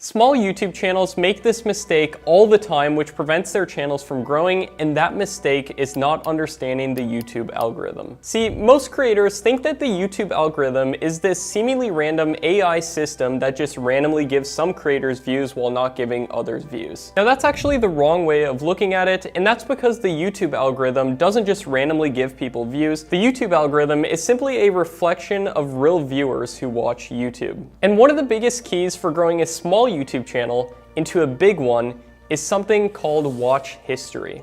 Small YouTube channels make this mistake all the time, which prevents their channels from growing, and that mistake is not understanding the YouTube algorithm. See, most creators think that the YouTube algorithm is this seemingly random AI system that just randomly gives some creators views while not giving others views. Now that's actually the wrong way of looking at it, and that's because the YouTube algorithm doesn't just randomly give people views. The YouTube algorithm is simply a reflection of real viewers who watch YouTube. And one of the biggest keys for growing a small YouTube channel into a big one is something called watch history.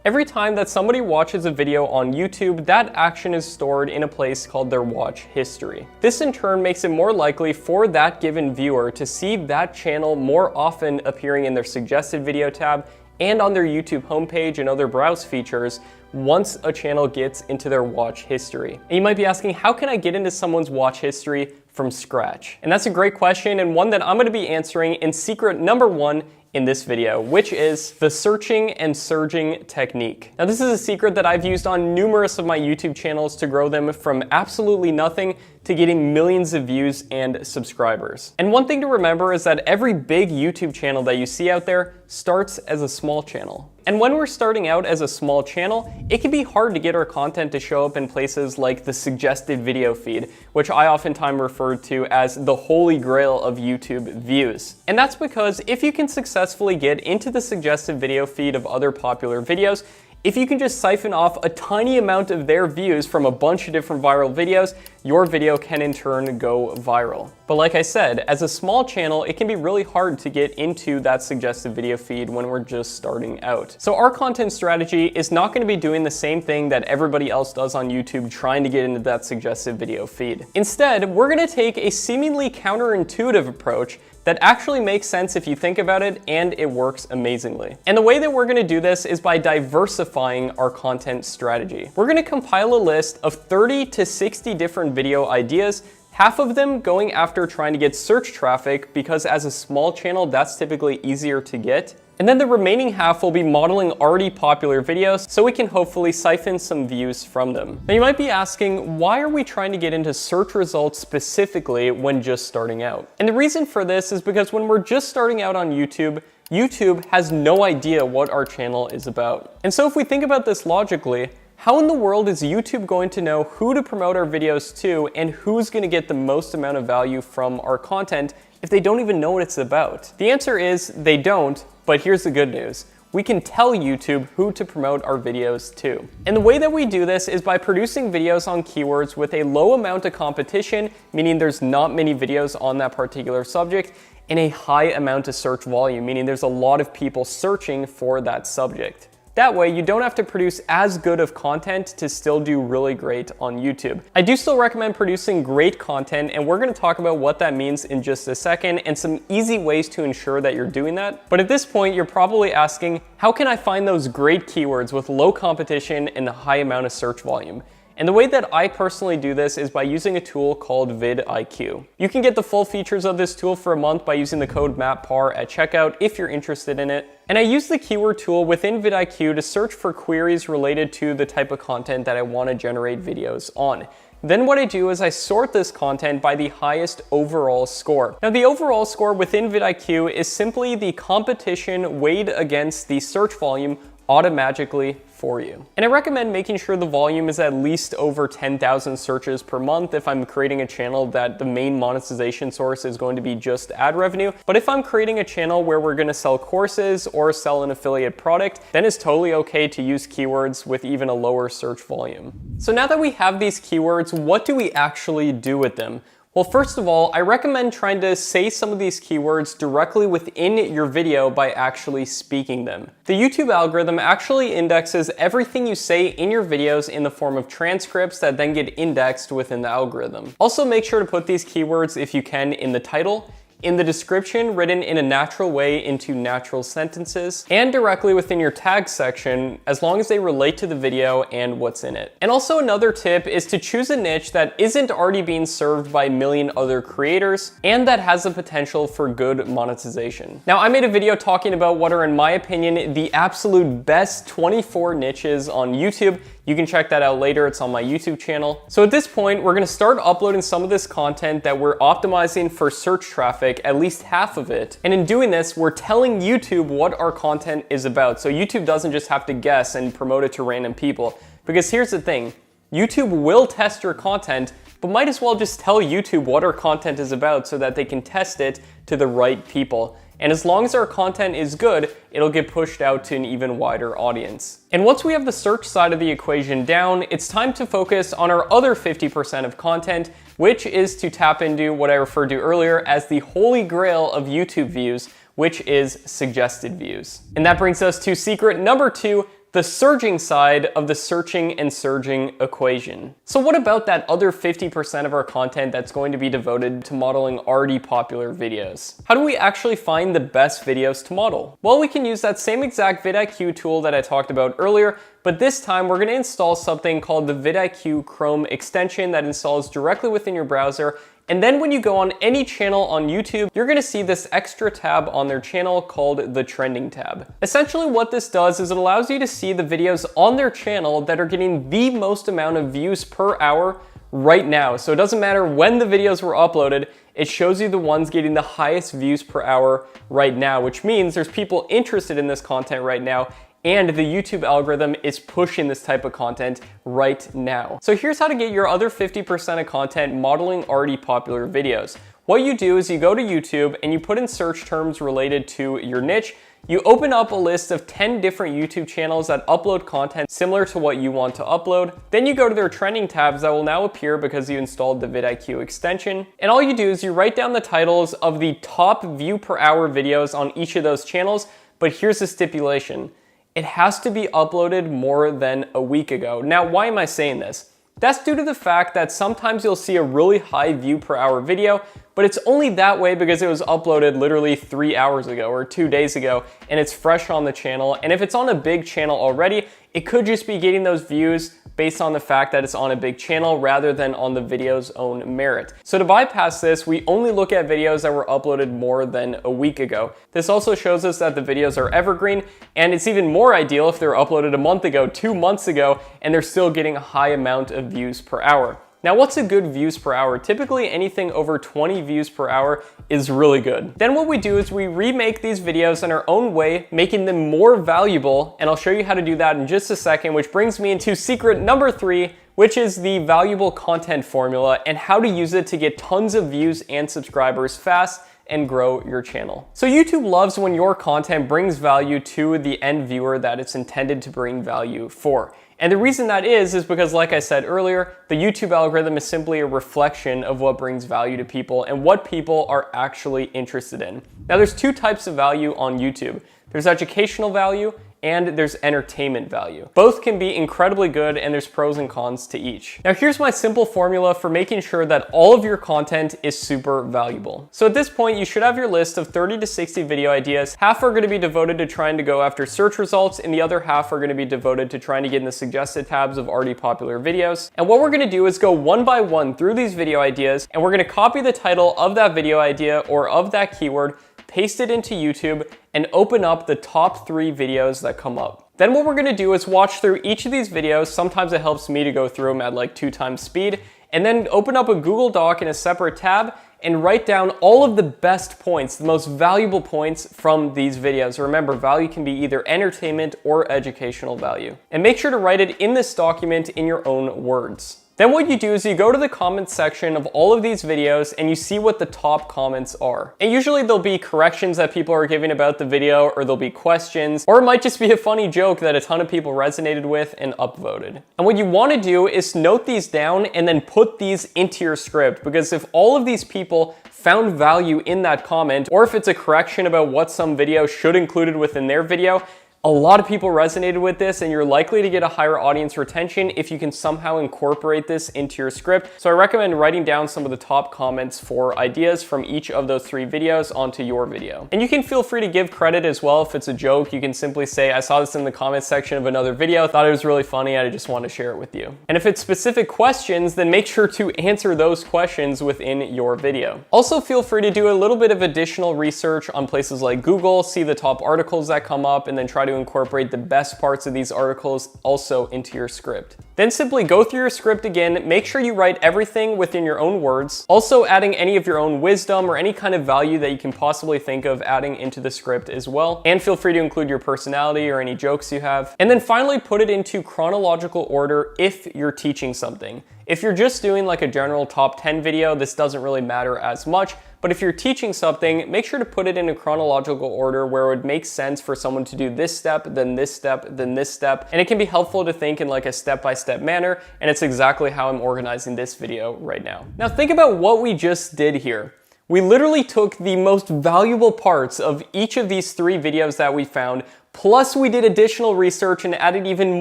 Every time that somebody watches a video on YouTube, that action is stored in a place called their watch history. This in turn makes it more likely for that given viewer to see that channel more often appearing in their suggested video tab and on their YouTube homepage and other browse features once a channel gets into their watch history. And you might be asking, how can I get into someone's watch history from scratch? And that's a great question, and one that I'm gonna be answering in secret number 1 in this video, which is the searching and surging technique. Now this is a secret that I've used on numerous of my YouTube channels to grow them from absolutely nothing to getting millions of views and subscribers. And one thing to remember is that every big YouTube channel that you see out there starts as a small channel. And when we're starting out as a small channel, it can be hard to get our content to show up in places like the suggested video feed, which I oftentimes refer to as the holy grail of YouTube views. And that's because if you can successfully get into the suggested video feed of other popular videos, if you can just siphon off a tiny amount of their views from a bunch of different viral videos, your video can in turn go viral. But like I said, as a small channel, it can be really hard to get into that suggested video feed when we're just starting out. So our content strategy is not going to be doing the same thing that everybody else does on YouTube trying to get into that suggested video feed. Instead, we're going to take a seemingly counterintuitive approach that actually makes sense if you think about it, and it works amazingly. And the way that we're gonna do this is by diversifying our content strategy. We're gonna compile a list of 30 to 60 different video ideas, half of them going after trying to get search traffic, because as a small channel, that's typically easier to get. And then the remaining half will be modeling already popular videos so we can hopefully siphon some views from them. Now you might be asking, why are we trying to get into search results specifically when just starting out? And the reason for this is because when we're just starting out on YouTube, YouTube has no idea what our channel is about. And so if we think about this logically, how in the world is YouTube going to know who to promote our videos to and who's going to get the most amount of value from our content if they don't even know what it's about? The answer is they don't, but here's the good news. We can tell YouTube who to promote our videos to. And the way that we do this is by producing videos on keywords with a low amount of competition, meaning there's not many videos on that particular subject, and a high amount of search volume, meaning there's a lot of people searching for that subject. That way, you don't have to produce as good of content to still do really great on YouTube. I do still recommend producing great content, and we're gonna talk about what that means in just a second and some easy ways to ensure that you're doing that. But at this point, you're probably asking, how can I find those great keywords with low competition and a high amount of search volume? And the way that I personally do this is by using a tool called vidIQ. You can get the full features of this tool for a month by using the code MAPPAR at checkout if you're interested in it. And I use the keyword tool within vidIQ to search for queries related to the type of content that I want to generate videos on. Then what I do is I sort this content by the highest overall score. Now the overall score within vidIQ is simply the competition weighed against the search volume automatically for you. And I recommend making sure the volume is at least over 10,000 searches per month if I'm creating a channel that the main monetization source is going to be just ad revenue. But if I'm creating a channel where we're gonna sell courses or sell an affiliate product, then it's totally okay to use keywords with even a lower search volume. So now that we have these keywords, what do we actually do with them? Well, first of all, I recommend trying to say some of these keywords directly within your video by actually speaking them. The YouTube algorithm actually indexes everything you say in your videos in the form of transcripts that then get indexed within the algorithm. Also, make sure to put these keywords, if you can, in the title, in the description written in a natural way into natural sentences, and directly within your tag section as long as they relate to the video and what's in it. And also another tip is to choose a niche that isn't already being served by a million other creators and that has the potential for good monetization. Now I made a video talking about what are in my opinion the absolute best 24 niches on YouTube You can check that out later, it's on my YouTube channel. So at this point, we're gonna start uploading some of this content that we're optimizing for search traffic, at least half of it. And in doing this, we're telling YouTube what our content is about. So YouTube doesn't just have to guess and promote it to random people. Because here's the thing, YouTube will test your content, but might as well just tell YouTube what our content is about so that they can test it to the right people. And as long as our content is good, it'll get pushed out to an even wider audience. And once we have the search side of the equation down, it's time to focus on our other 50% of content, which is to tap into what I referred to earlier as the holy grail of YouTube views, which is suggested views. And that brings us to secret number 2, the surging side of the searching and surging equation. So what about that other 50% of our content that's going to be devoted to modeling already popular videos? How do we actually find the best videos to model? Well, we can use that same exact vidIQ tool that I talked about earlier, but this time we're going to install something called the vidIQ Chrome extension that installs directly within your browser. And then when you go on any channel on YouTube, you're gonna see this extra tab on their channel called the trending tab. Essentially what this does is it allows you to see the videos on their channel that are getting the most amount of views per hour right now. So it doesn't matter when the videos were uploaded, it shows you the ones getting the highest views per hour right now, which means there's people interested in this content right now, and the YouTube algorithm is pushing this type of content right now. So here's how to get your other 50% of content modeling already popular videos. What you do is you go to YouTube and you put in search terms related to your niche. You open up a list of 10 different YouTube channels that upload content similar to what you want to upload. Then you go to their trending tabs that will now appear because you installed the vidIQ extension. And all you do is you write down the titles of the top view per hour videos on each of those channels. But here's the stipulation. It has to be uploaded more than a week ago. Now, why am I saying this? That's due to the fact that sometimes you'll see a really high view per hour video, but it's only that way because it was uploaded literally 3 hours ago or 2 days ago, and it's fresh on the channel. And if it's on a big channel already, it could just be getting those views based on the fact that it's on a big channel rather than on the video's own merit. So to bypass this, we only look at videos that were uploaded more than a week ago. This also shows us that the videos are evergreen, and it's even more ideal if they're uploaded a month ago, 2 months ago, and they're still getting a high amount of views per hour. Now, what's a good views per hour? Typically anything over 20 views per hour is really good. Then what we do is we remake these videos in our own way, making them more valuable, and I'll show you how to do that in just a second, which brings me into secret number 3, which is the valuable content formula and how to use it to get tons of views and subscribers fast and grow your channel. So YouTube loves when your content brings value to the end viewer that it's intended to bring value for. And the reason that is because, like I said earlier, the YouTube algorithm is simply a reflection of what brings value to people and what people are actually interested in. Now, there's 2 types of value on YouTube. There's educational value and there's entertainment value. Both can be incredibly good, and there's pros and cons to each. Now here's my simple formula for making sure that all of your content is super valuable. So at this point, you should have your list of 30 to 60 video ideas. Half are gonna be devoted to trying to go after search results, and the other half are gonna be devoted to trying to get in the suggested tabs of already popular videos. And what we're gonna do is go one by one through these video ideas, and we're gonna copy the title of that video idea or of that keyword, paste it into YouTube, and open up the top 3 videos that come up. Then what we're gonna do is watch through each of these videos. Sometimes it helps me to go through them at like 2 times speed, and then open up a Google Doc in a separate tab and write down all of the best points, the most valuable points from these videos. Remember, value can be either entertainment or educational value. And make sure to write it in this document in your own words. Then what you do is you go to the comments section of all of these videos and you see what the top comments are. And usually there'll be corrections that people are giving about the video, or there'll be questions, or it might just be a funny joke that a ton of people resonated with and upvoted. And what you want to do is note these down and then put these into your script, because if all of these people found value in that comment, or if it's a correction about what some video should included within their video, a lot of people resonated with this, and you're likely to get a higher audience retention if you can somehow incorporate this into your script. So I recommend writing down some of the top comments for ideas from each of those 3 videos onto your video. And you can feel free to give credit as well. If it's a joke, you can simply say, I saw this in the comments section of another video, thought it was really funny, I just want to share it with you. And if it's specific questions, then make sure to answer those questions within your video. Also, feel free to do a little bit of additional research on places like Google, see the top articles that come up, and then try to incorporate the best parts of these articles also into your script. Then simply go through your script again, make sure you write everything within your own words, also adding any of your own wisdom or any kind of value that you can possibly think of adding into the script as well. And feel free to include your personality or any jokes you have. And then finally put it into chronological order if you're teaching something. If you're just doing like a general top 10 video, this doesn't really matter as much. But if you're teaching something, make sure to put it in a chronological order where it would make sense for someone to do this step, then this step, then this step. And it can be helpful to think in like a step-by-step manner. And it's exactly how I'm organizing this video right now. Now think about what we just did here. We literally took the most valuable parts of each of these 3 videos that we found, plus we did additional research and added even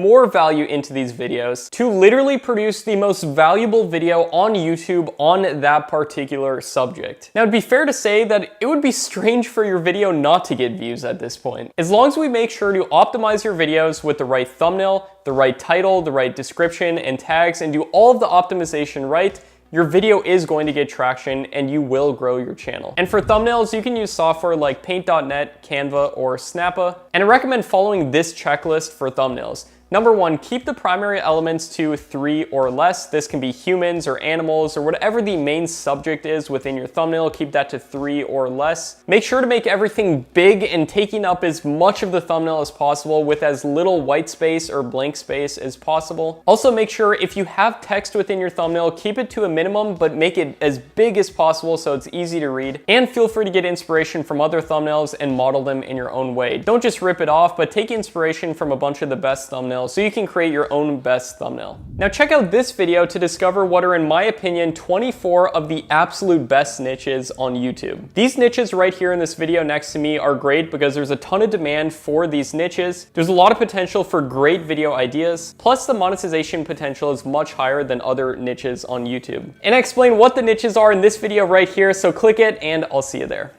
more value into these videos to literally produce the most valuable video on YouTube on that particular subject. Now, it'd be fair to say that it would be strange for your video not to get views at this point. As long as we make sure to optimize your videos with the right thumbnail, the right title, the right description and tags, and do all of the optimization right, your video is going to get traction and you will grow your channel. And for thumbnails, you can use software like Paint.net, Canva, or Snappa. And I recommend following this checklist for thumbnails. Number 1, keep the primary elements to 3 or less. This can be humans or animals or whatever the main subject is within your thumbnail. Keep that to 3 or less. Make sure to make everything big and taking up as much of the thumbnail as possible with as little white space or blank space as possible. Also make sure if you have text within your thumbnail, keep it to a minimum, but make it as big as possible so it's easy to read. And feel free to get inspiration from other thumbnails and model them in your own way. Don't just rip it off, but take inspiration from a bunch of the best thumbnails so you can create your own best thumbnail. Now check out this video to discover what are, in my opinion, 24 of the absolute best niches on YouTube. These niches right here in this video next to me are great because there's a ton of demand for these niches. There's a lot of potential for great video ideas, plus the monetization potential is much higher than other niches on YouTube. And I explain what the niches are in this video right here, so click it and I'll see you there.